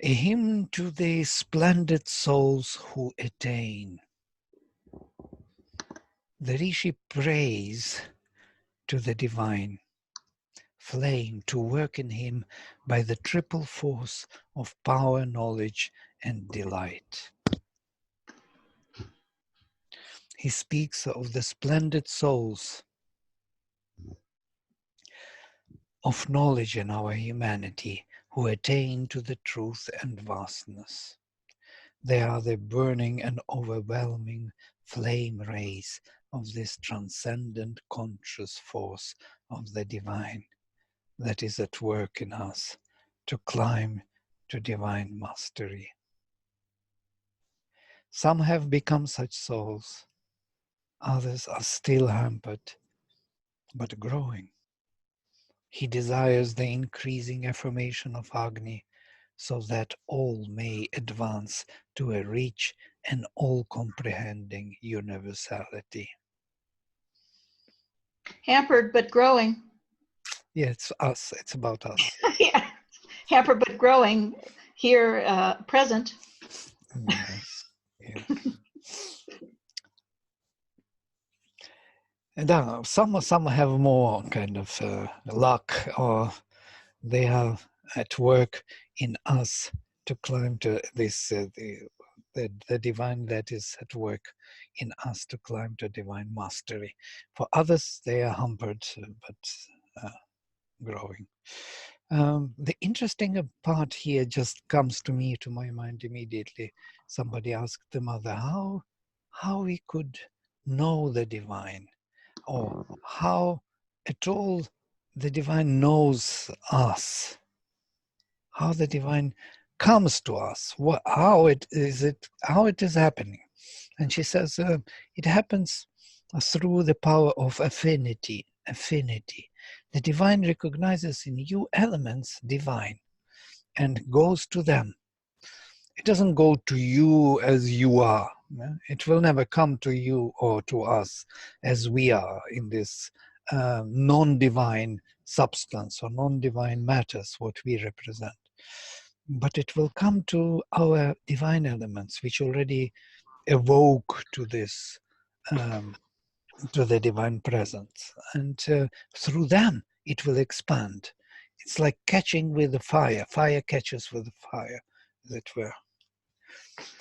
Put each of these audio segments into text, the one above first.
A hymn to the splendid souls who attain. The Rishi prays to the divine flame to work in him by the triple force of power, knowledge, and delight. He speaks of the splendid souls of knowledge in our humanity who attain to the truth and vastness. They are the burning and overwhelming flame rays of this transcendent conscious force of the divine that is at work in us to climb to divine mastery. Some have become such souls, others are still hampered, but growing. He desires the increasing affirmation of Agni so that all may advance to a rich and all-comprehending universality. Hampered but growing. Yeah, it's us. It's about us. Yeah, hampered but growing here, present. Yes. Yes. And some have more kind of luck, or they are at work in us to climb to this the divine that is at work in us to climb to divine mastery. For others, they are hampered, but growing. The interesting part here just comes to my mind immediately. Somebody asked the mother how we could know the divine, or how at all the divine knows us, how the divine comes to us, how it is happening. And she says it happens through the power of affinity. The divine recognizes in you elements divine and goes to them. It doesn't go to you as you are. It will never come to you or to us as we are in this non-divine substance or non-divine matters, what we represent. But it will come to our divine elements, which already evoke to this, to the divine presence. And through them, it will expand. It's like catching with the fire. Fire catches with the fire, as it were.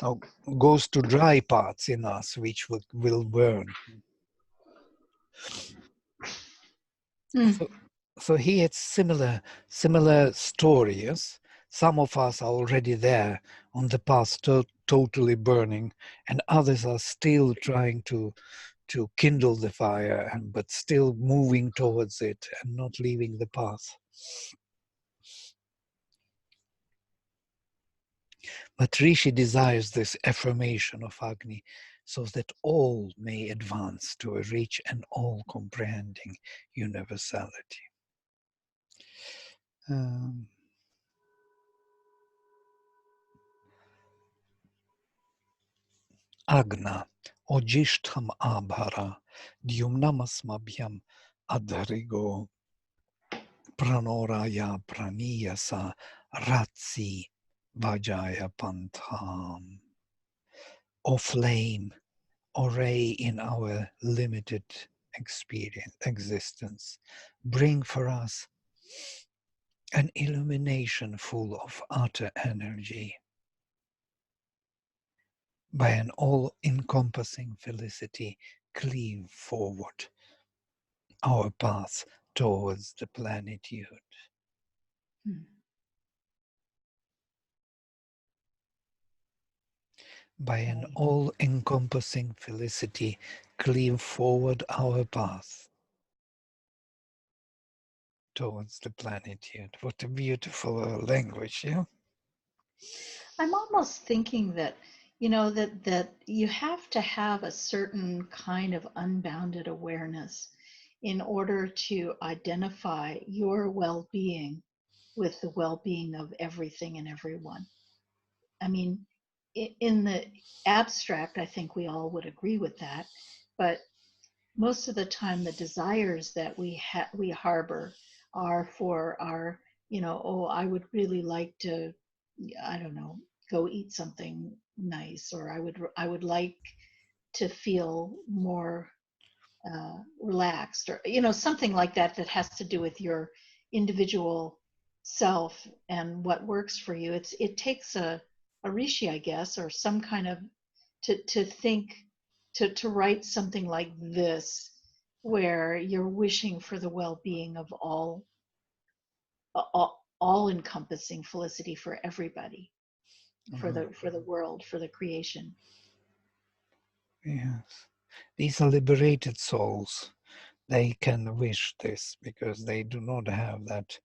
Now goes to dry parts in us, which will burn. So here it's similar stories. Some of us are already there on the path totally burning, and others are still trying to kindle the fire, but still moving towards it and not leaving the path. But Rishi desires this affirmation of Agni so that all may advance to a rich and all-comprehending universality. Agna, ojishtham abhara, dyumnamasmabhyam adharigo, pranoraya praniyasa ratsi vajaya pantham. O flame, O ray in our limited existence, bring for us an illumination full of utter energy. By an all-encompassing felicity, cleave forward our path towards the plenitude. By an all-encompassing felicity, cleave forward our path towards the plenitude. What a beautiful language, yeah? I'm almost thinking that, that you have to have a certain kind of unbounded awareness in order to identify your well-being with the well-being of everything and everyone. I mean, in the abstract, I think we all would agree with that, but most of the time the desires that we harbor are for our, I would really like to, I don't know, go eat something nice, or I would like to feel more relaxed, or something like that, that has to do with your individual self and what works for you. It takes a rishi, I guess, or some kind of, to think, to write something like this, where you're wishing for the well-being of all encompassing felicity for everybody, Mhm. for the world, for the creation. Yes. These are liberated souls. They can wish this because they do not have that,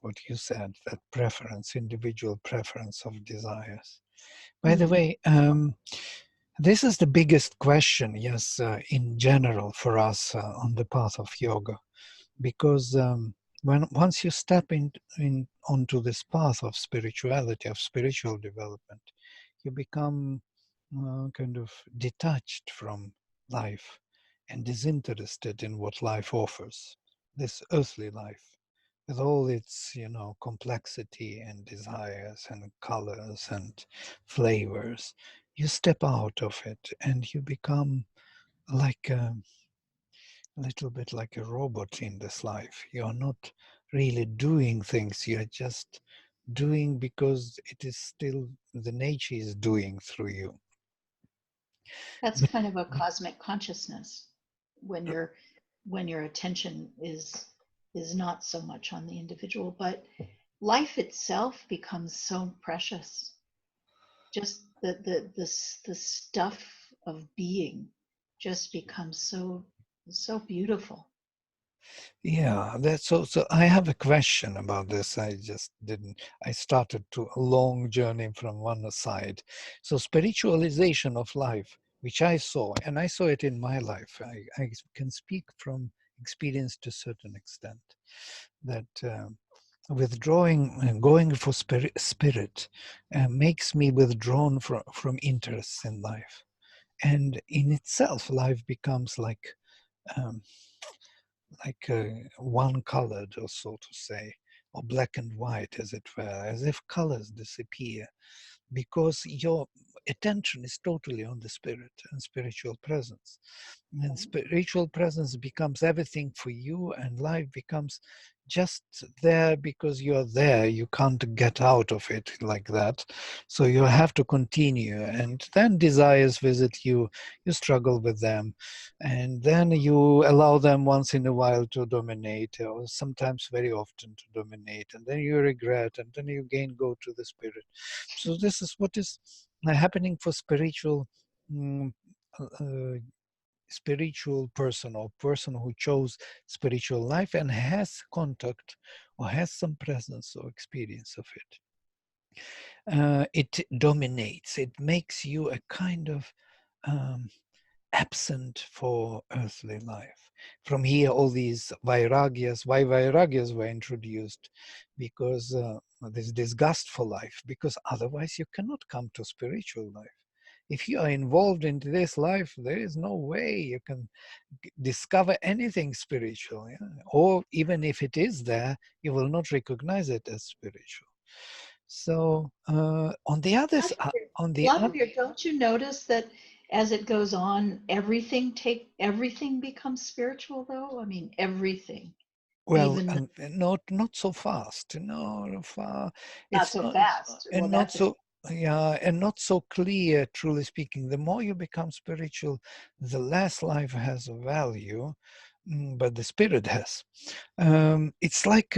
what you said, that preference, individual preference of desires. By the Mm, way, this is the biggest question, yes, in general for us on the path of yoga, because when once you step in onto this path of spirituality, of spiritual development, you become kind of detached from life and disinterested in what life offers, this earthly life, with all its, complexity and desires and colors and flavors. You step out of it and you become like a little bit like a robot in this life. You're not really doing things, you're just doing because it is still the nature is doing through you. that's But kind of a cosmic consciousness, when your attention is not so much on the individual, but life itself becomes so precious. Just the stuff of being just becomes so beautiful. yeah, that's so. I have a question about this. I just didn't. I started to a long journey from one side. So spiritualization of life, which I saw, and I saw it in my life. I can speak from experience to a certain extent that withdrawing, going for spirit, makes me withdrawn from interests in life, and in itself, life becomes um, one colored, or so to say, or black and white, as it were, as if colors disappear because your attention is totally on the spirit and spiritual presence. And spiritual presence becomes everything for you, and life becomes just there because you're there. You can't get out of it like that. So you have to continue. And then desires visit you, you struggle with them, and then you allow them once in a while to dominate, or sometimes very often to dominate, and then you regret, and then you again go to the spirit. So this is what is happening for mm, uh, spiritual person, or person who chose spiritual life and has contact or has some presence or experience of it. It dominates. It makes you a kind of um, absent for earthly life. From here, all these vairagyas, why vairagyas were introduced, because this disgust for life, because otherwise you cannot come to spiritual life. If you are involved in this life, there is no way you can discover anything spiritual. Yeah? Or even if it is there, you will not recognize it as spiritual. So on the other, Vladimir, don't you notice that as it goes on, everything becomes spiritual, though? I mean, everything, well, even not so fast. No, far. not It's so not, fast. Well, and not that's a so. Yeah, and not so clear. Truly speaking, the more you become spiritual, the less life has a value, but the spirit has. It's like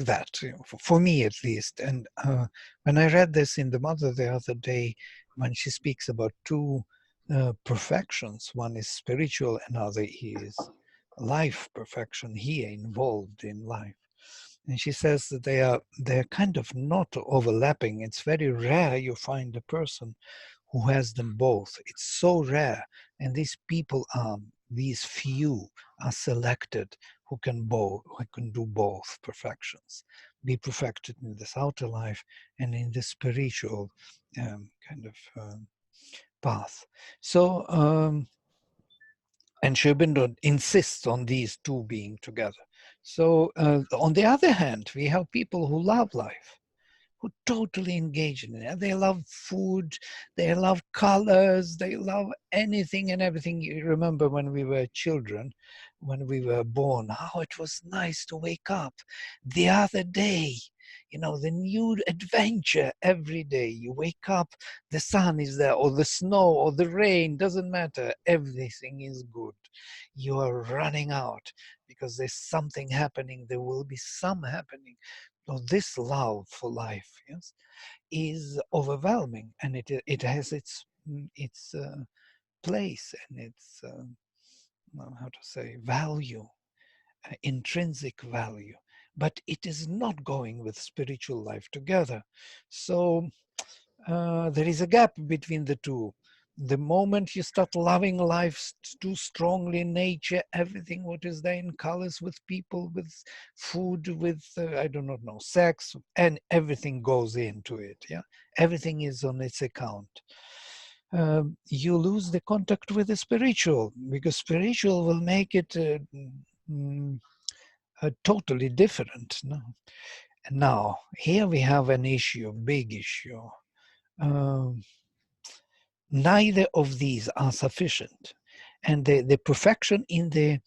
that, for me at least. And when I read this in the Mother the other day, when she speaks about two perfections, one is spiritual, another is life perfection here involved in life. And she says that they're kind of not overlapping. It's very rare you find a person who has them both. It's so rare. And these people are, these few are selected who can do both perfections, be perfected in this outer life and in the spiritual kind of path. So and Schirbindon insists on these two being together. So, on the other hand, we have people who love life, who totally engage in it. They love food, they love colors, they love anything and everything. You remember when we were children, when we were born, how it was nice to wake up the other day. The new adventure every day. You wake up, the sun is there, or the snow, or the rain, doesn't matter. Everything is good. You are running out because there's something happening. There will be some happening. So this love for life, yes, is overwhelming, and it has its place and its how to say, value, intrinsic value. But it is not going with spiritual life together. So there is a gap between the two. The moment you start loving life too strongly, nature, everything what is there in colors, with people, with food, with I do not know, sex, and everything goes into it. Yeah, everything is on its account. You lose the contact with the spiritual, because spiritual will make it mm, totally different. No? Now, here we have an issue, big issue. Um, Neither of these are sufficient, and the perfection in the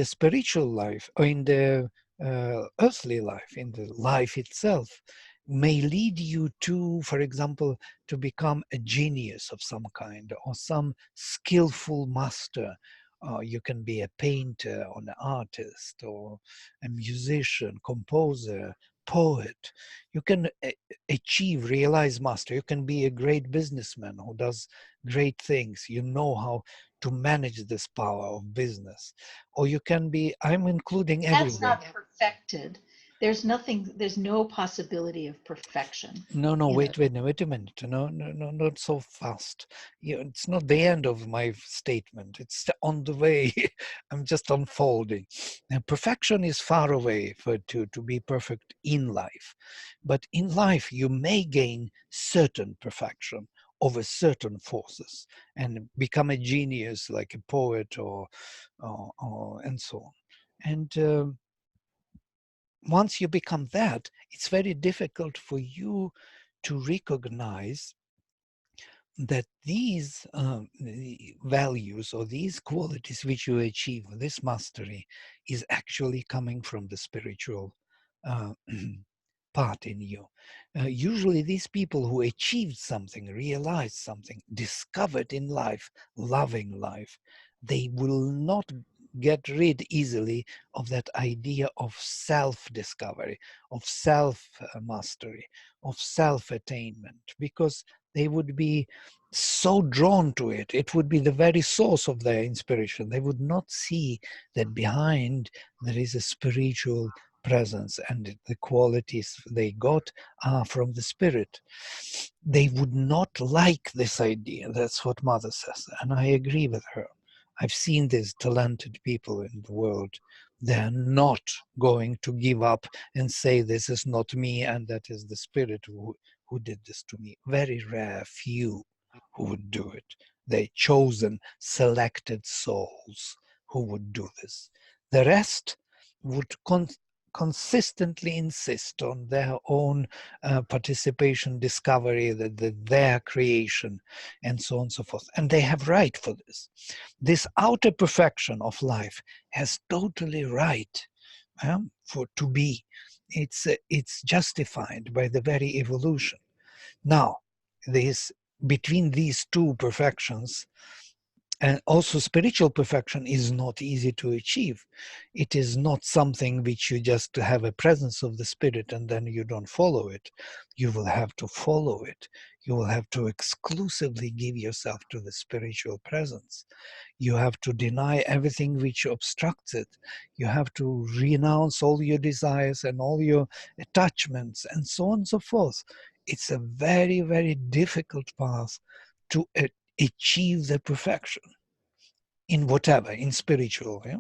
spiritual life, or in the earthly life, in the life itself, may lead you to, for example, to become a genius of some kind, or some skillful master. You can be a painter, or an artist, or a musician, composer, poet. You can achieve, realize master. You can be a great businessman who does great things. You know how to manage this power of business. Or you can be, I'm including That's everyone. not perfected. There's no possibility of perfection No, in wait a minute. No, not so fast. It's not the end of my statement. It's on the way. I'm just unfolding. Now, perfection is far away to be perfect in life. But in life, you may gain certain perfection over certain forces and become a genius like a poet, or and so on. And once you become that, it's very difficult for you to recognize that these values, or these qualities which you achieve, this mastery, is actually coming from the spiritual uh, part in you. Usually these people who achieved something, realized something, discovered in life, loving life, they will not get rid easily of that idea of self-discovery, of self-mastery, of self-attainment, because they would be so drawn to it. It would be the very source of their inspiration. They would not see that behind there is a spiritual presence, and the qualities they got are from the spirit. They would not like this idea. That's what Mother says, and I agree with her. I've seen these talented people in the world. They're not going to give up and say, this is not me and that is the spirit who did this to me. Very rare, few who would do it. They chosen, selected souls who would do this. The rest would consistently insist on their own participation, discovery, their creation, and so on and so forth. And they have right for this. This outer perfection of life has totally right for to be. It's justified by the very evolution. Now, this between these two perfections, and also spiritual perfection is not easy to achieve. It is not something which you just have a presence of the spirit and then you don't follow it. You will have to follow it. You will have to exclusively give yourself to the spiritual presence. You have to deny everything which obstructs it. You have to renounce all your desires and all your attachments and so on and so forth. It's a very, very difficult path to achieve the perfection in whatever, in spiritual. Yeah?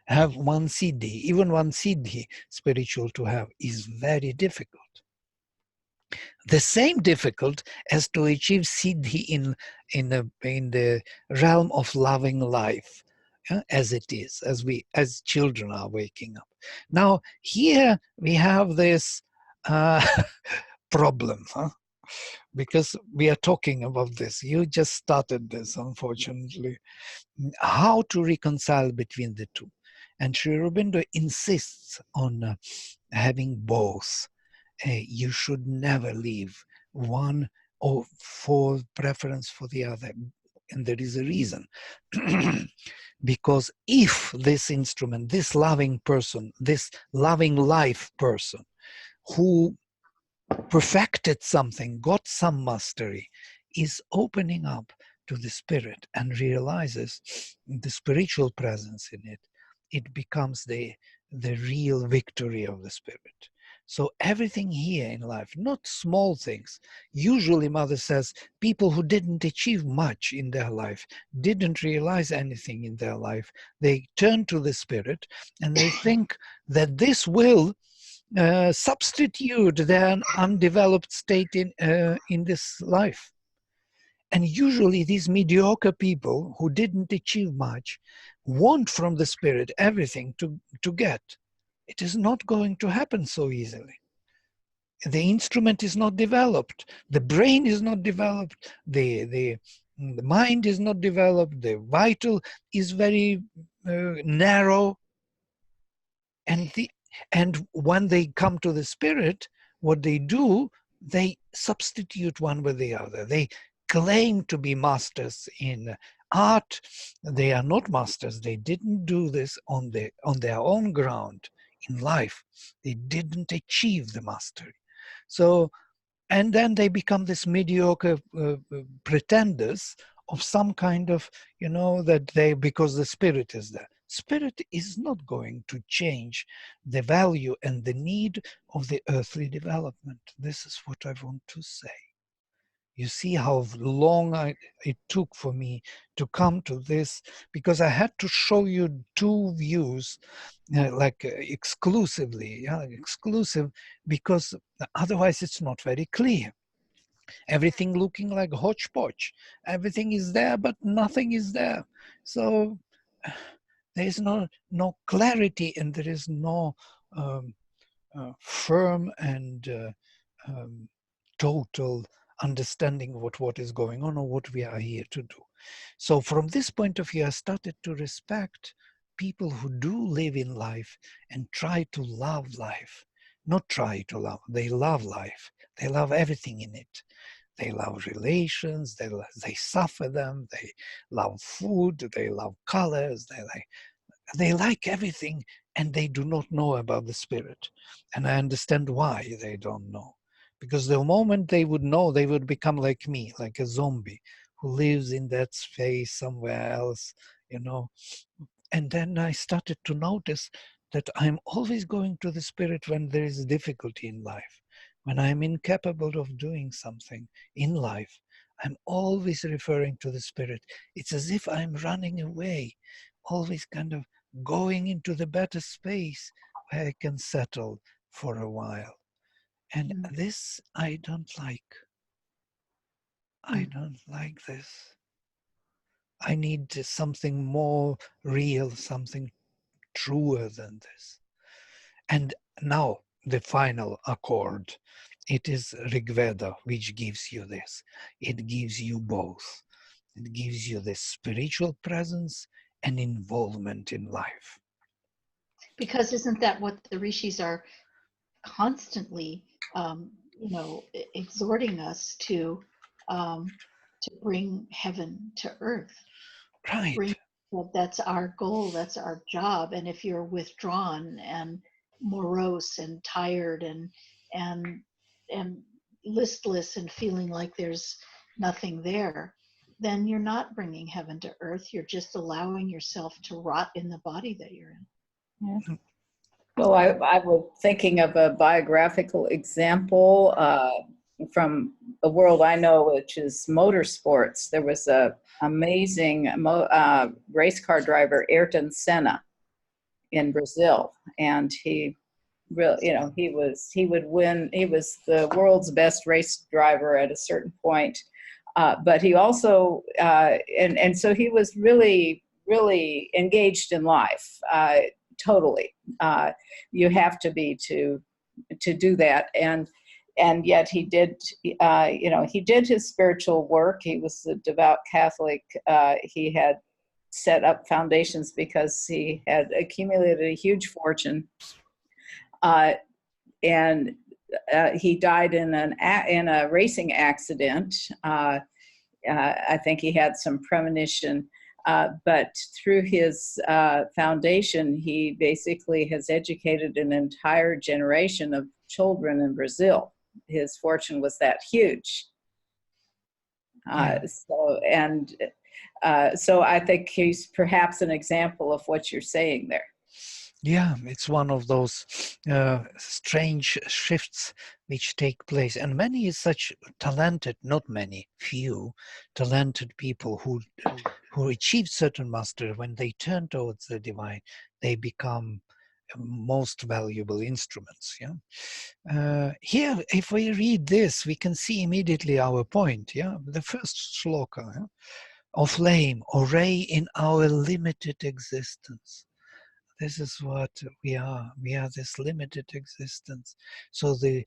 Have one siddhi, even one siddhi spiritual to have, is very difficult. The same difficult as to achieve siddhi in the realm of loving life, as it is, as children are waking up. Now here we have this problem, huh? Because we are talking about this. You just started this, unfortunately. How to reconcile between the two. And Sri Aurobindo insists on having both. You should never leave one or for preference for the other. And there is a reason. Because if this instrument, this loving person, this loving life person who perfected something, got some mastery, is opening up to the spirit and realizes the spiritual presence in it, it becomes the real victory of the spirit. So everything here in life, not small things. Usually Mother says people who didn't achieve much in their life, didn't realize anything in their life, they turn to the spirit and they think that this will substitute their undeveloped state in this life. And usually these mediocre people who didn't achieve much want from the spirit everything to get. It is not going to happen so easily. The instrument is not developed. The brain is not developed. The mind is not developed. The vital is very narrow. And when they come to the spirit, what they do, they substitute one with the other. They claim to be masters in art. They are not masters. They didn't do this on their own ground in life. They didn't achieve the mastery. So, and then they become this mediocre pretenders of some kind of, that they, because the spirit is there. Spirit is not going to change the value and the need of the earthly development. This is what I want to say. You see how long it took for me to come to this, because I had to show you two views, exclusively, exclusive, because otherwise it's not very clear. Everything looking like hodgepodge. Everything is there, but nothing is there. So there is no clarity, and there is no firm and total understanding of what is going on or what we are here to do. So from this point of view, I started to respect people who do live in life and try to love life. Not try to love, they love life. They love everything in it. They love relations, they suffer them, they love food, they love colors, they like everything, and they do not know about the spirit. And I understand why they don't know. Because the moment they would know, they would become like me, like a zombie who lives in that space somewhere else, And then I started to notice that I'm always going to the spirit when there is difficulty in life. When I'm incapable of doing something in life, I'm always referring to the spirit. It's as if I'm running away, always kind of going into the better space where I can settle for a while. And this I don't like. I don't like this. I need something more real, something truer than this. And now the final accord. It is Rig Veda which gives you this. It gives you both. It gives you the spiritual presence and involvement in life. Because isn't that what the rishis are constantly, exhorting us to bring heaven to earth? Right. That's our goal, that's our job. And if you're withdrawn and morose and tired and and listless and feeling like there's nothing there, then you're not bringing heaven to earth. You're just allowing yourself to rot in the body that you're in. Yeah. Well, I was thinking of a biographical example from a world I know, which is motorsports. There was a amazing race car driver, Ayrton Senna, in Brazil, and he really, he would win. He was the world's best race driver at a certain point, but he also and so he was really engaged in life. Totally. You have to be to to do that, and yet he did, he did his spiritual work. He was a devout Catholic. He had set up foundations because he had accumulated a huge fortune, and he died in a racing accident. I think he had some premonition, but through his foundation, he basically has educated an entire generation of children in Brazil. His fortune was that huge. So I think he's perhaps an example of what you're saying there. Yeah, it's one of those strange shifts which take place, and many such talented, not many, few talented people who achieve certain mastery, when they turn towards the divine, they become most valuable instruments. Yeah. Here, if we read this, we can see immediately our point. Yeah, the first shloka, yeah? Of flame or ray in our limited existence. This is what we are. We are this limited existence. So the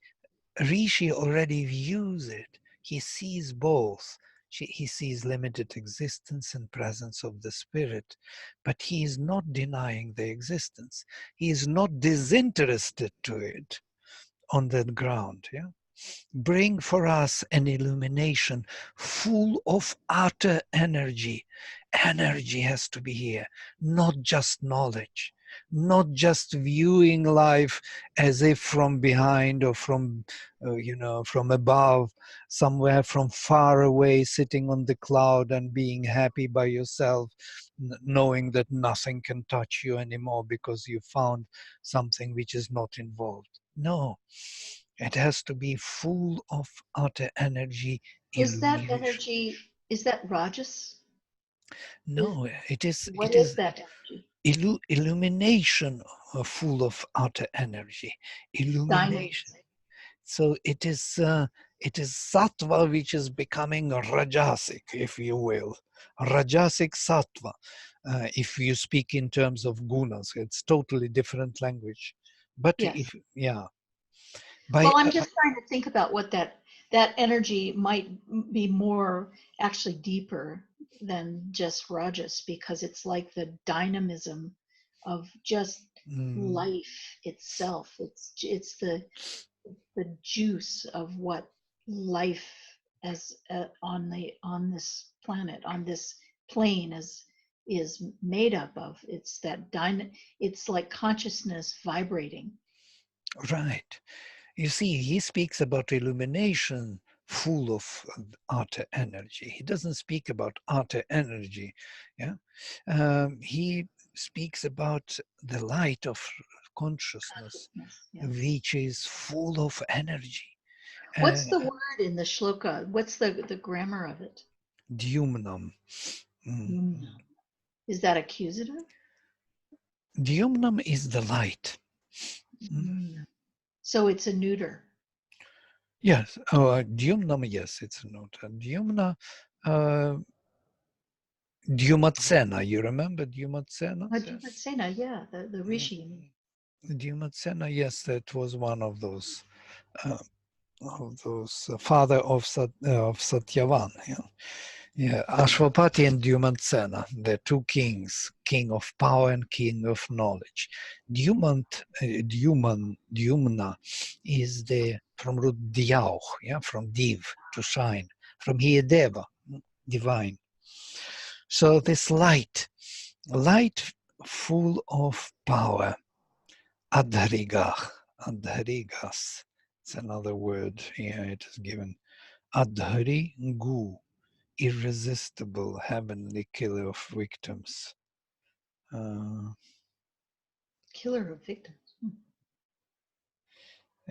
Rishi already views it. He sees both. He sees limited existence and presence of the spirit, but he is not denying the existence. He is not disinterested to it on that ground. Yeah? Bring for us an illumination full of utter energy. Energy has to be here, not just knowledge, not just viewing life as if from behind or from, from above, somewhere from far away, sitting on the cloud and being happy by yourself, knowing that nothing can touch you anymore because you found something which is not involved. No. It has to be full of utter energy, Is that illumination. energy, is that Rajas? No, it is that energy? Illumination full of utter energy. Illumination. Dynamism. So it is sattva which is becoming rajasic, if you will. Rajasic sattva. If you speak in terms of gunas, it's totally different language. But Yes. By, Well, I'm just trying to think about what that energy might be more actually deeper than just Rajas, because it's like the dynamism of just life itself. It's the juice of what life as on this planet, on this plane is made up of. It's that it's like consciousness vibrating. right. You see, he speaks about illumination full of utter energy. He doesn't speak about utter energy. Yeah, he speaks about the light of consciousness, Yes. which is full of energy. What's the word in the shloka? What's the grammar of it? Dyumnam. Is that accusative? Dyumnam is the light. So it's a neuter. Yes. Dyumnam, yes, it's a neuter. Dyumna, Dyumatsena, you remember Dyumatsena? Dyumatsena, yeah, the rishi. Dyumatsena, yes, that was one of those father of Satyavan. Yeah, Ashwapati and Dyumatsena, the two kings, king of power and king of knowledge. Dyumna is from root Dyauh, yeah, from div, to shine, from here deva, divine. So this light full of power, adharigas. It's another word here, it is given. Adhari gu, irresistible, heavenly killer of victims. Killer of victims.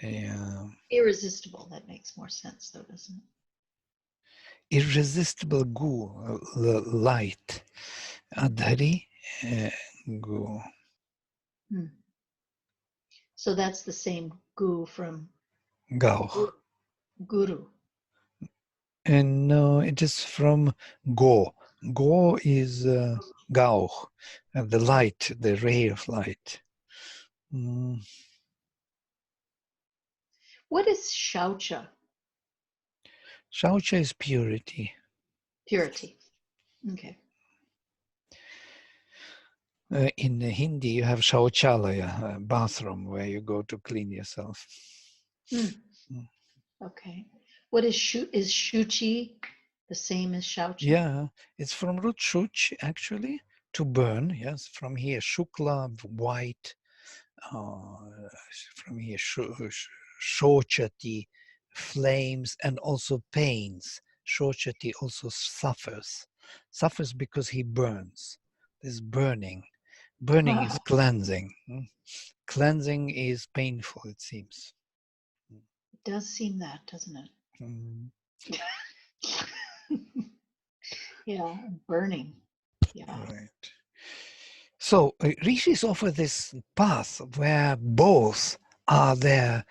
Yeah. Irresistible, that makes more sense though, doesn't it? Irresistible gu, light. Adhari gu. So that's the same gu from Gauh. guru. And no, it is from Go. Go is Gauh, the light, the ray of light. What is shaucha? Shaucha is purity. Purity. Okay. In Hindi, you have shauchalaya, a bathroom where you go to clean yourself. Hmm. Mm. Okay. What is shuchi the same as shaucha? Yeah, it's from root shuch, actually, to burn. Yes, from here, shukla, white. From here, shochati, flames, and also pains. Shochati also suffers because he burns. This burning. Burning is It cleansing. Cleansing is painful, it seems. does seem that, doesn't it? Mm. Yeah, burning. Yeah. Right. So rishis offer this path where both are there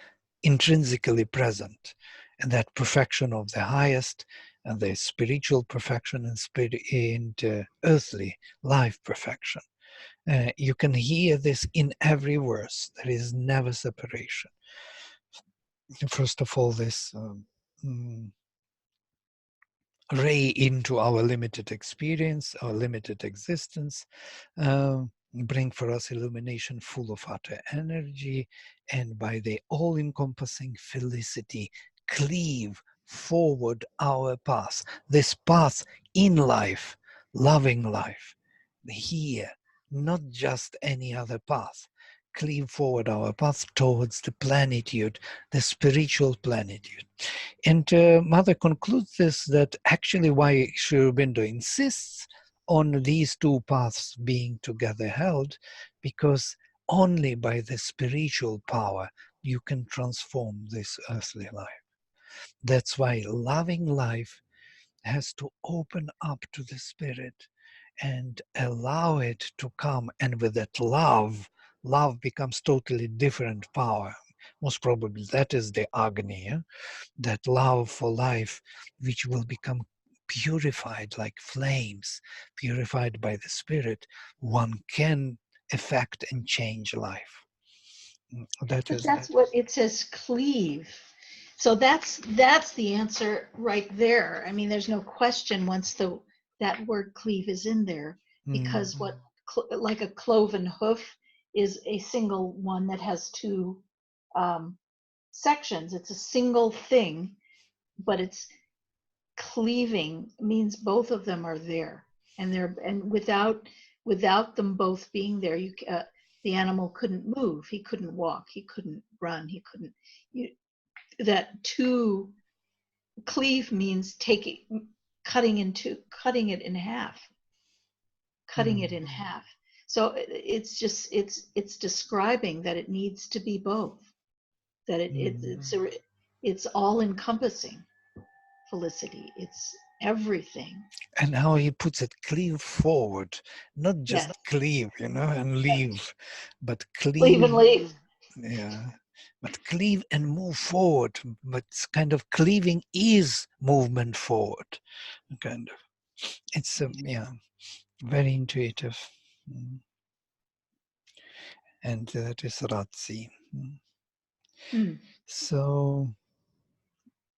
intrinsically present, and that perfection of the highest, and the spiritual perfection and earthly life perfection. You can hear this in every verse. There is never separation. First of all, this ray into our limited experience, our limited existence, bring for us illumination full of utter energy, and by the all-encompassing felicity, cleave forward our path, this path in life, loving life, here, not just any other path. Cleave forward our path towards the plenitude, the spiritual plenitude. And Mother concludes this that actually why Sri Aurobindo insists on these two paths being together held, because only by the spiritual power you can transform this earthly life. That's why loving life has to open up to the spirit and allow it to come. And with that love becomes totally different power. Most probably that is the Agni, that love for life, which will become purified like flames, purified by the spirit. One can affect and change life. That But is that's that. what it says, cleave. So that's the answer right there. I mean, there's no question once that word cleave is in there, Mm, because what like a cloven hoof is a single one that has two um, sections. It's a single thing, but it's cleaving means both of them are there, and without them both being there, the animal couldn't move, he couldn't walk, he couldn't run, he couldn't. You, that to cleave means cutting it in half, cutting it mm, in half. So it's describing that it needs to be both, that mm. it's all encompassing felicity, it's everything. And how he puts it, cleave forward, not just Yes, cleave, and leave, but leave and cleave, leave. yeah, but cleave and move forward. But kind of cleaving is movement forward, kind of. It's yeah, very intuitive. Mm. And that is Ratsi. Mm. Hmm. So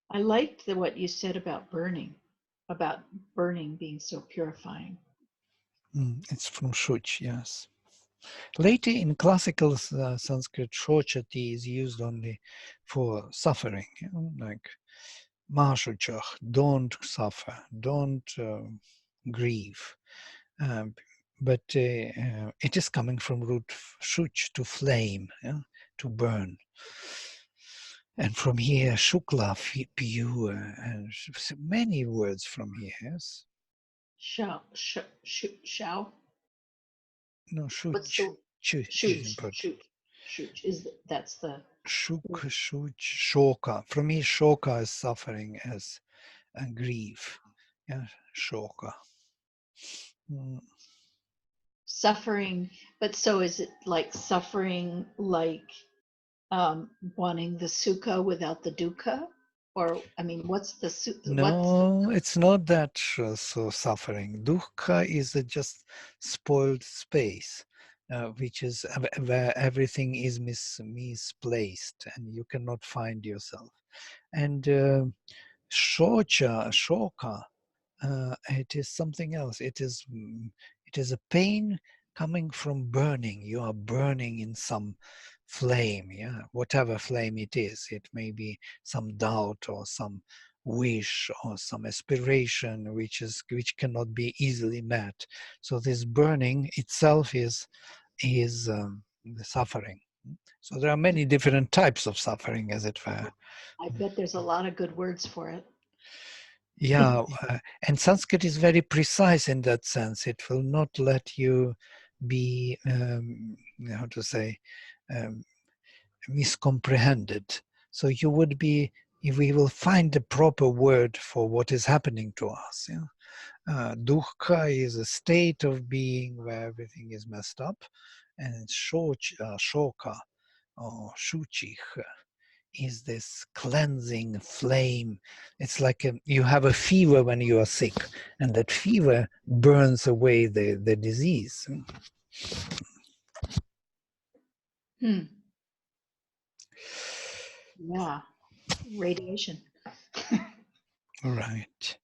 I liked what you said about burning being so purifying. it's from Shuch, yes. Later in classical Sanskrit, Shochati is used only for suffering, like Mashuchach, don't suffer, don't grieve. Um, but it is coming from root shuch, to flame, to burn. And from here, shukla, pure, and many words from here, yes? Shao. No, What's shuch, the is shoot? important. Shoot is that's the Shuk, shuch, shoka. For me, shoka is suffering as grief. Yeah, shoka. Mm. suffering. But so is it like suffering, like wanting the sukha without the dukkha, or I mean, what's the No, it's not that so suffering. Dukkha is just spoiled space. which is where everything is misplaced and you cannot find yourself. And shoka, it is something else. It is a pain coming from burning. You are burning in some flame, yeah, whatever flame it is. It may be some doubt or some wish or some aspiration which cannot be easily met. So this burning itself is the suffering. So there are many different types of suffering, as it were. I bet there's a lot of good words for it. Yeah, and Sanskrit is very precise in that sense. It will not let you be, how to say, um, miscomprehended. So you would be, if we will find the proper word for what is happening to us. Yeah? Dukkha is a state of being where everything is messed up, and shoka or shuchich is this cleansing flame. It's like you have a fever when you are sick, and that fever burns away the disease. Hmm. Yeah, radiation. Right.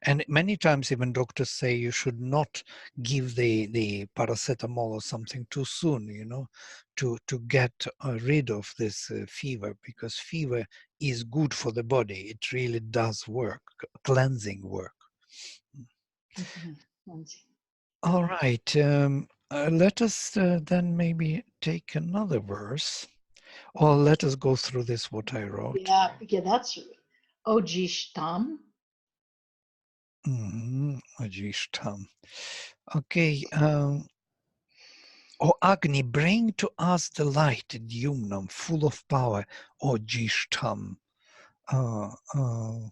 And many times even doctors say you should not give the paracetamol or something too soon, to get rid of this fever, because fever is good for the body. It really does work, cleansing work. All right. Let us then maybe take another verse, or let us go through this, what I wrote. Yeah, that's Ojishtam. Ajishtam. Okay. O Agni, bring to us the light, Dyumnam, full of power, O Jishtam, O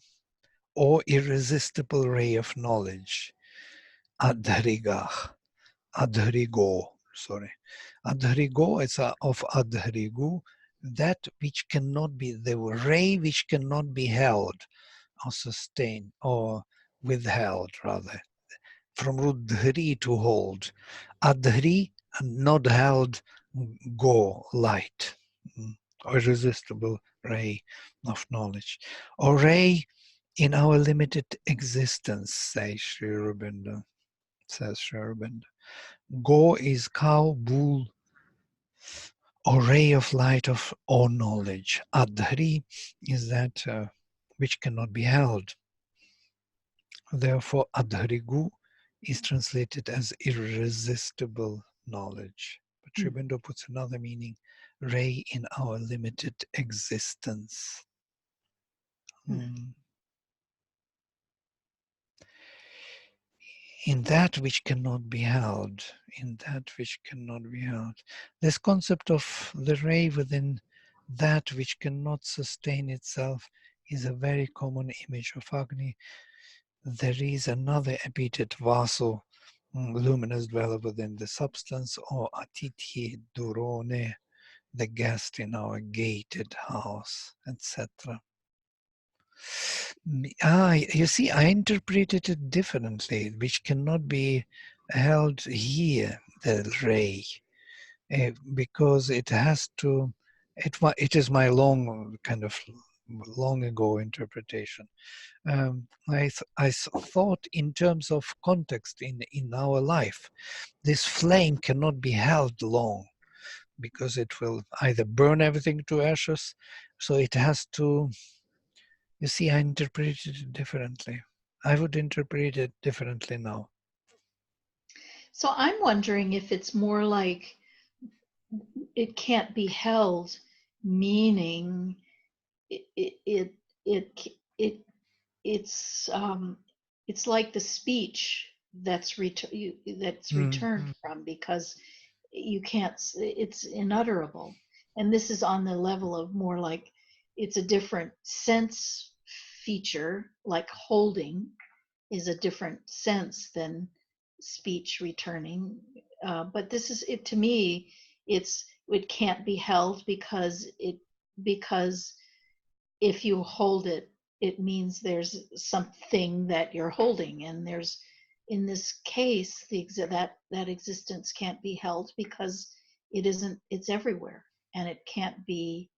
irresistible ray of knowledge, Adharigah, Adharigo, sorry. Adharigo is of Adharigu, that which cannot be, the ray which cannot be held or sustained or withheld, rather. From root dhri, to hold. Adhri, not held, go, light. Irresistible ray of knowledge. Or ray in our limited existence, says Sri Aurobindo. Go is cow, bull, or ray of light of all knowledge. Adhri is that which cannot be held. Therefore, Adharigu is translated as irresistible knowledge. But Sri Aurobindo puts another meaning, ray in our limited existence. In that which cannot be held, in that which cannot be held. This concept of the ray within that which cannot sustain itself is a very common image of Agni. There is another epithet, Vasu, luminous dweller within the substance, or Atithi Durone, the guest in our gated house, etc. You see, I interpreted it differently, which cannot be held here, the ray, because it has to, it is my long ago interpretation. I thought in terms of context in our life, this flame cannot be held long, because it will either burn everything to ashes, so it has to, you see, I interpreted it differently. I would interpret it differently now. So I'm wondering if it's more like it can't be held, meaning it it's like the speech that's returned from, because you can't, it's unutterable. And this is on the level of more like it's a different sense feature, like holding is a different sense than speech returning. But this is it, to me, it can't be held because if you hold it, it means there's something that you're holding, and there's in this case, that existence can't be held because it's everywhere, and it can't be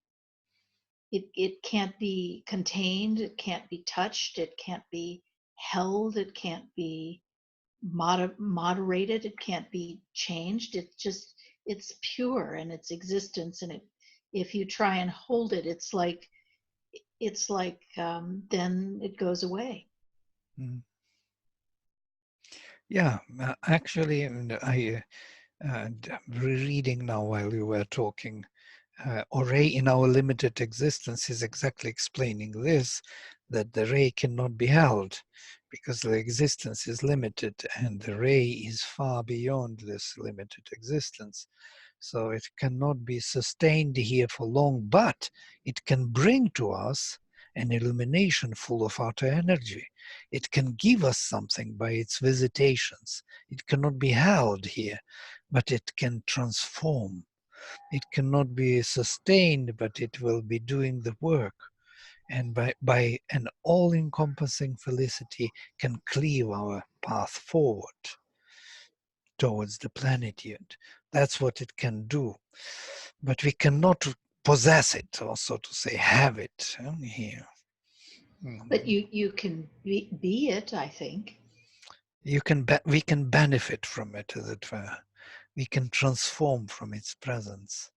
contained, it can't be touched, it can't be held, it can't be moderated, it can't be changed. It's pure in its existence, and if you try and hold it, then it goes away. Mm. Yeah, actually, I rereading now while you were talking. Ray in our limited existence is exactly explaining this, that the ray cannot be held because the existence is limited and the ray is far beyond this limited existence. So it cannot be sustained here for long, but it can bring to us an illumination full of outer energy. It can give us something by its visitations. It cannot be held here, but it can transform. It cannot be sustained, but it will be doing the work. And by an all-encompassing felicity can cleave our path forward towards the plenitude. That's what it can do. But we cannot possess it, or so to say, have it here. But you can be it, I think. We can benefit from it, as it were. We can transform from its presence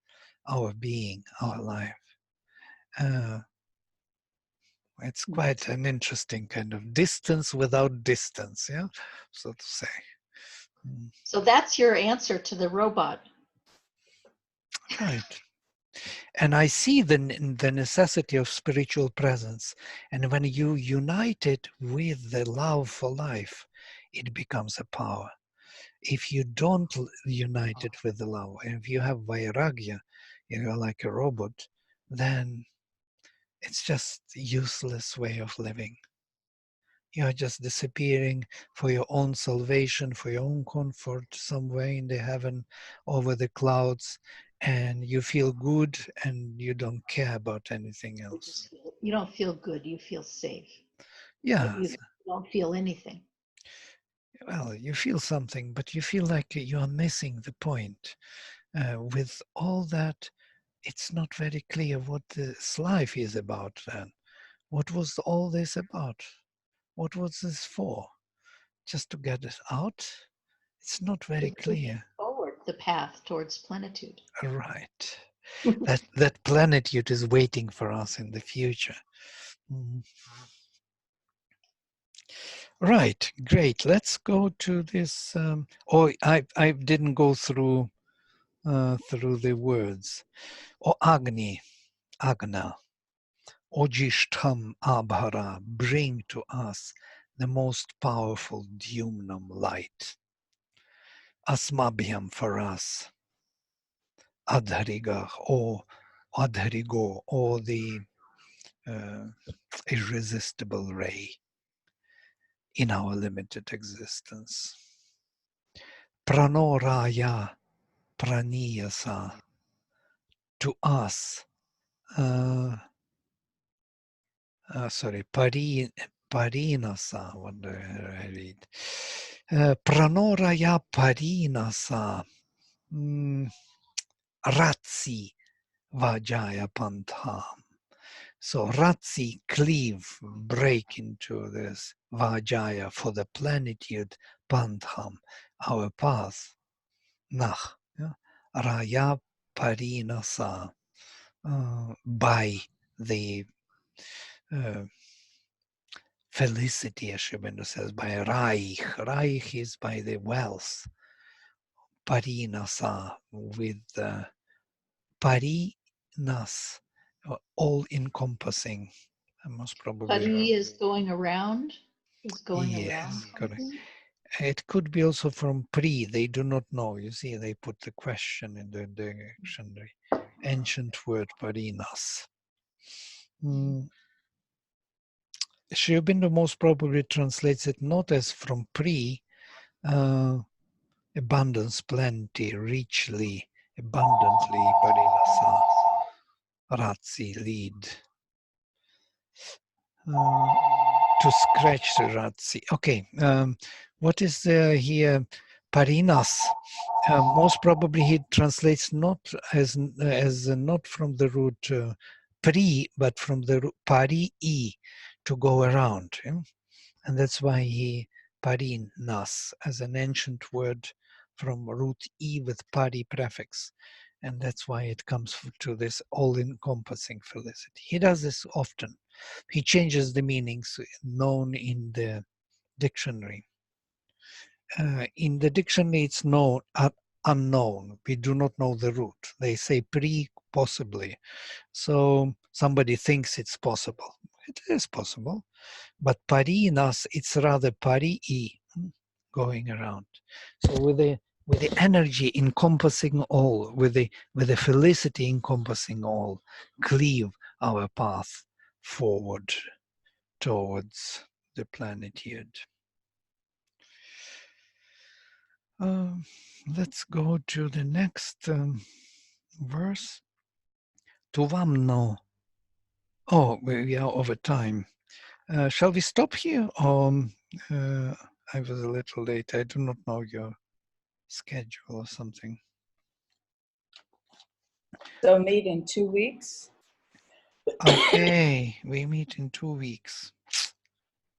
our being, our life. It's quite an interesting kind of distance without distance, yeah, so to say. So that's your answer to the robot. Right. And I see the necessity of spiritual presence. And when you unite it with the love for life, it becomes a power. If you don't unite it with the love, if you have vairagya, you're like a robot, then it's just a useless way of living. You're just disappearing for your own salvation, for your own comfort, somewhere in the heaven, over the clouds, and you feel good and you don't care about anything else. You don't feel good, you feel safe. Yeah, But you don't feel anything. well, you feel something, but you feel like you are missing the point. With all that, it's not very clear what this life is about then. What was all this about? What was this for? Just to get it out? It's not very To clear. forward the path towards plenitude. Right. That plenitude is waiting for us in the future. Mm. Right, great. Let's go to this. I didn't go through the words. O Agni, Agna, Ojishtam Abhara, bring to us the most powerful Dyumnam light. Asmabhyam for us. Adhariga, or Adharigo, or the irresistible ray in our limited existence. Pranoraya praniyasa, to us, parinasa, what do I read? Pranoraya parinasa, ratsi vajaya pantham. So ratsi, cleave, break into this vajaya for the plenitude, pantham, our path, nach, yeah? Raya parinasa, by the felicity, as Shubhendu says, by Reich. Reich is by the wealth. Parinasa, with parinas, all encompassing. Most probably. Pari is going around. Yes, correct. It could be also from pre, they do not know. You see, they put the question in the dictionary. Ancient word parinas. Sri Aurobindo most probably translates it not as from pre, abundance, plenty, richly, abundantly, parinasa, ratsi, lead. to scratch the Ratsi. Okay, what is here? Parinas. Most probably he translates not as not from the root pri, but from the root pari e, to go around. Yeah? And that's why he parinas as an ancient word from root e with pari prefix. And that's why it comes to this all-encompassing felicity. He does this often. He changes the meanings known in the dictionary. In the dictionary, it's known unknown. We do not know the root. They say pre possibly. So somebody thinks it's possible. It is possible. But parinas, it's rather pari-i, going around. So with the energy encompassing all, with the felicity encompassing all, cleave our path forward towards the plenitude. Let's go to the next verse. Tuvamno. Oh, we are over time. Shall we stop here? I was a little late. I do not know your schedule or something. So meet in 2 weeks. Okay, we meet in 2 weeks.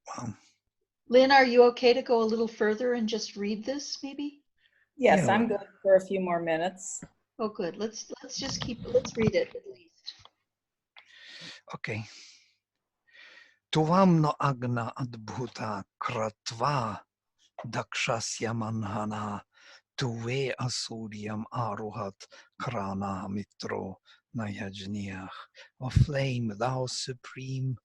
Wow. Lynn, are you okay to go a little further and just read this, maybe? Yes, Yeah. I'm good for a few more minutes. Oh, good. Let's read it at least. Okay. Tuvam no agna adbhuta kratva dakshasya manhana tuve asuryam aruhat krana mitro nayajniach. O flame, thou supreme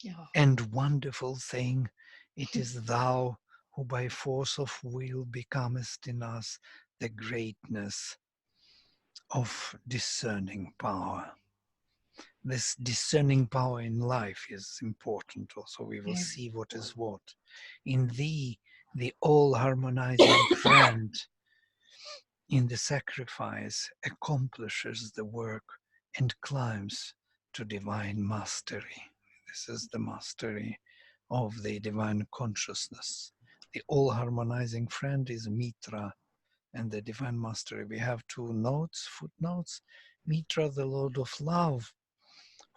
Yeah. and wonderful thing, it is thou who by force of will becomest in us the greatness of discerning power. This discerning power in life is important also. We will see what is what. In thee, the all harmonizing friend in the sacrifice accomplishes the work and climbs to divine mastery. This is the mastery of the divine consciousness. The all harmonizing friend is Mitra, and the divine mastery. We have two notes, footnotes. Mitra, the Lord of Love,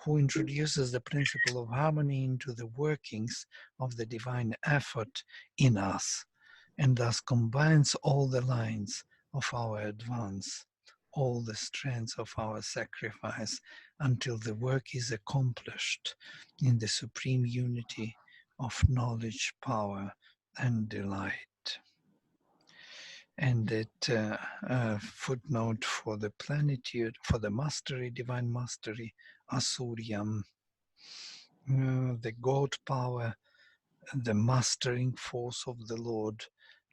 who introduces the principle of harmony into the workings of the divine effort in us, and thus combines all the lines of our advance, all the strands of our sacrifice, until the work is accomplished in the supreme unity of knowledge, power, and delight. And it footnote for the plenitude, for the mastery, divine mastery, Asuryam, the God power, the mastering force of the Lord,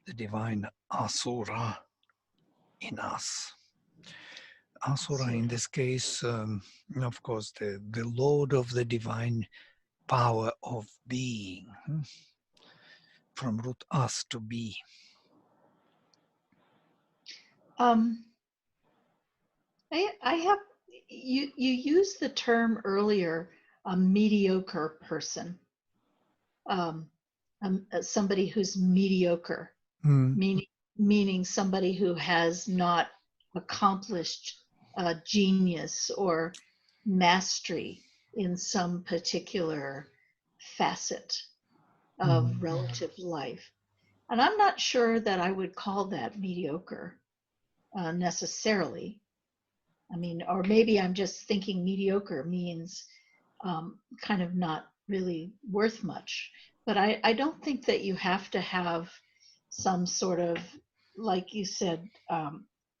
the divine Asura in us. Asura in this case, of course, the Lord of the divine power of being, from root as to be. I have you used the term earlier, a mediocre person, somebody who's mediocre, meaning somebody who has not accomplished genius or mastery in some particular facet of relative life. And I'm not sure that I would call that mediocre necessarily. I mean, or maybe I'm just thinking mediocre means kind of not really worth much. But I don't think that you have to have some sort of, like you said,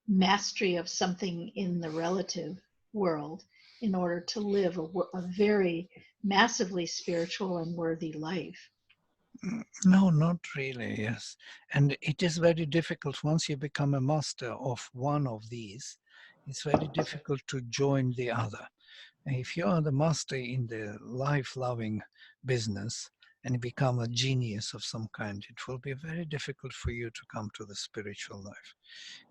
mastery of something in the relative world in order to live a very massively spiritual and worthy life. No, not really, yes. And it is very difficult once you become a master of one of these, it's very difficult to join the other. And if you are the master in the life-loving business and become a genius of some kind, it will be very difficult for you to come to the spiritual life.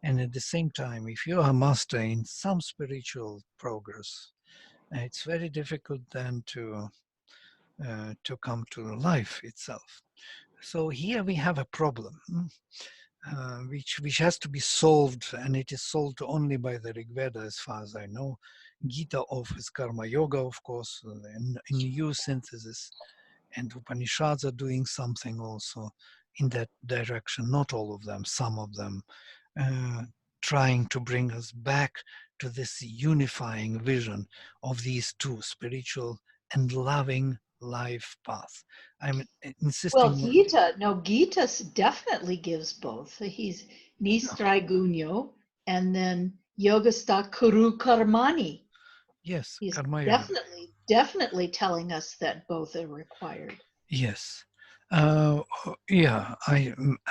And at the same time, if you are a master in some spiritual progress, it's very difficult then to to come to life itself. So here we have a problem, which has to be solved, and it is solved only by the Rig Veda, as far as I know. Gita offers karma yoga, of course, in new synthesis, and Upanishads are doing something also in that direction. Not all of them, some of them, trying to bring us back to this unifying vision of these two, spiritual and loving life path. I'm Well, insisting. Gita definitely gives both. He's Nistrai Gunyo and then Yogasta Kuru Karmani. Yes, He's karma yoga. definitely telling us that both are required. Yes. Yeah,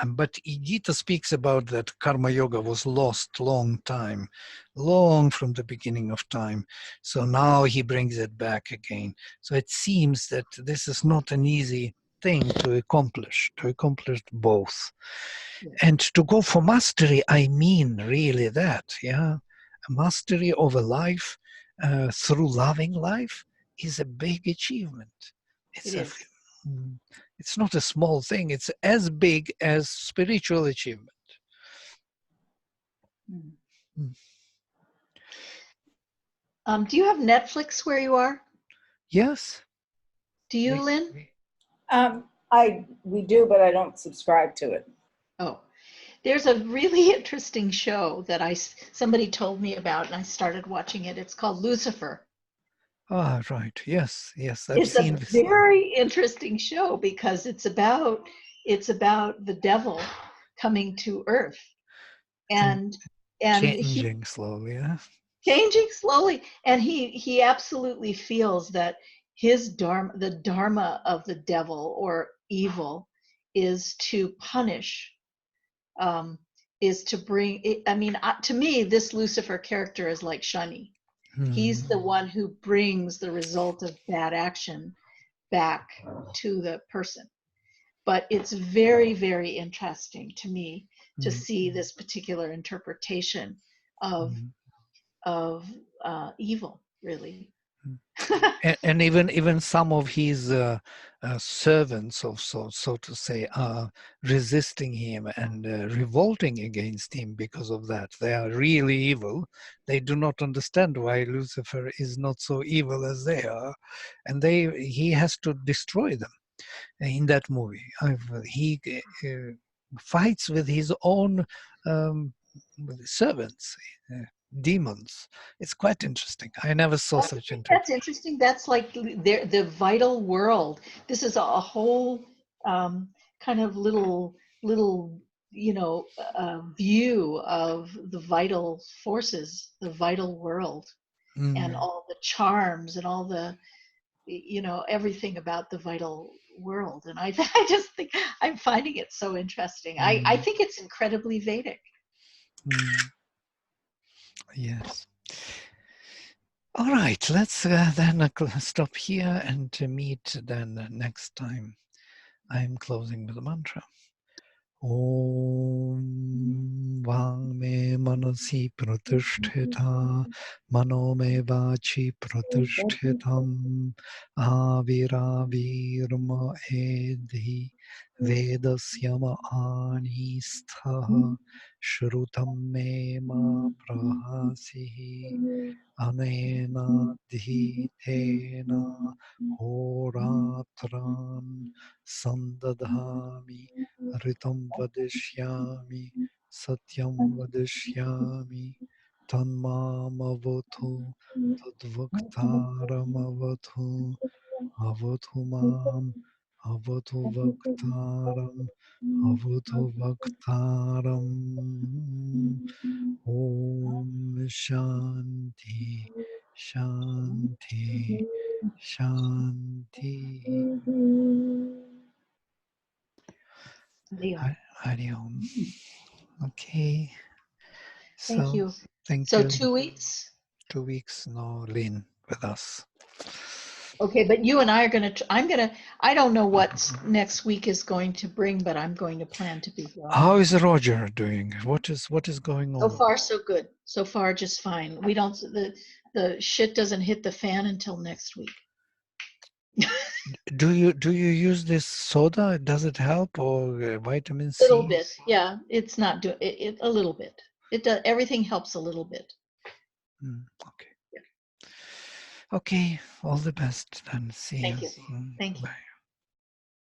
but Gita speaks about that karma yoga was lost long time, long from the beginning of time. So now he brings it back again. So it seems that this is not an easy thing to accomplish both. Yes. And to go for mastery, I mean really that, yeah. A mastery of a life through loving life is a big achievement. It It's a is. Mm. It's not a small thing. It's as big as spiritual achievement. Mm. Mm. Do you have Netflix where you are? Yes. Do you, Lynn? We do, but I don't subscribe to it. Oh, there's a really interesting show that somebody told me about, and I started watching it. It's called Lucifer. Ah, right. Yes, yes. I've It's seen a this. very interesting show because it's about the devil coming to Earth, And and he changing slowly. Yeah. changing slowly, and he absolutely feels that the dharma of the devil or evil is to punish, um, is to bring it. I mean, to me, this Lucifer character is like Shani. He's the one who brings the result of bad action back to the person. But it's very, very interesting to me to see this particular interpretation of evil, really. And even some of his servants, of so to say, are resisting him and revolting against him because of that. They are really evil. They do not understand why Lucifer is not so evil as they are, and he has to destroy them in that movie. He fights with his own servants, demons. It's quite interesting. I never saw I such think that's interpretation. interesting. That's like the vital world. This is a whole kind of little view of the vital forces, the vital world, and all the charms and all the everything about the vital world. And I I just think I'm finding it so interesting. I think it's incredibly Vedic. Yes. All right, let's then stop here and meet then next time. I'm closing with a mantra. Om Vang me manasi pratisthita mano me vachi pratishtitam aviravirma edhi vedasyama anistha shrutam me ma prahasihi anena dhitena horatran sandadhami Ritam vadishyami, satyam vadishyami, tanmamavatu, tadvaktaramavatu, avatu mam, avatu vaktaram, avatu vaktaram. Om Shanti, Shanti, Shanti. Leo. Hari Om. Okay. Thank So, you. thank So you. 2 weeks. 2 weeks, no Lynn with us. Okay, but you and I are going to, I don't know what next week is going to bring, but I'm going to plan to be here on How is Wednesday. Roger doing? What is going So on? far, so good. So far, just fine. The shit doesn't hit the fan until next week. Do you use this soda? Does it help, or vitamin Little C? bit, yeah. It's not do it a little bit. It does, everything helps a little bit. Okay. Okay. All the best, and see you. Thank you. Thank you. Bye.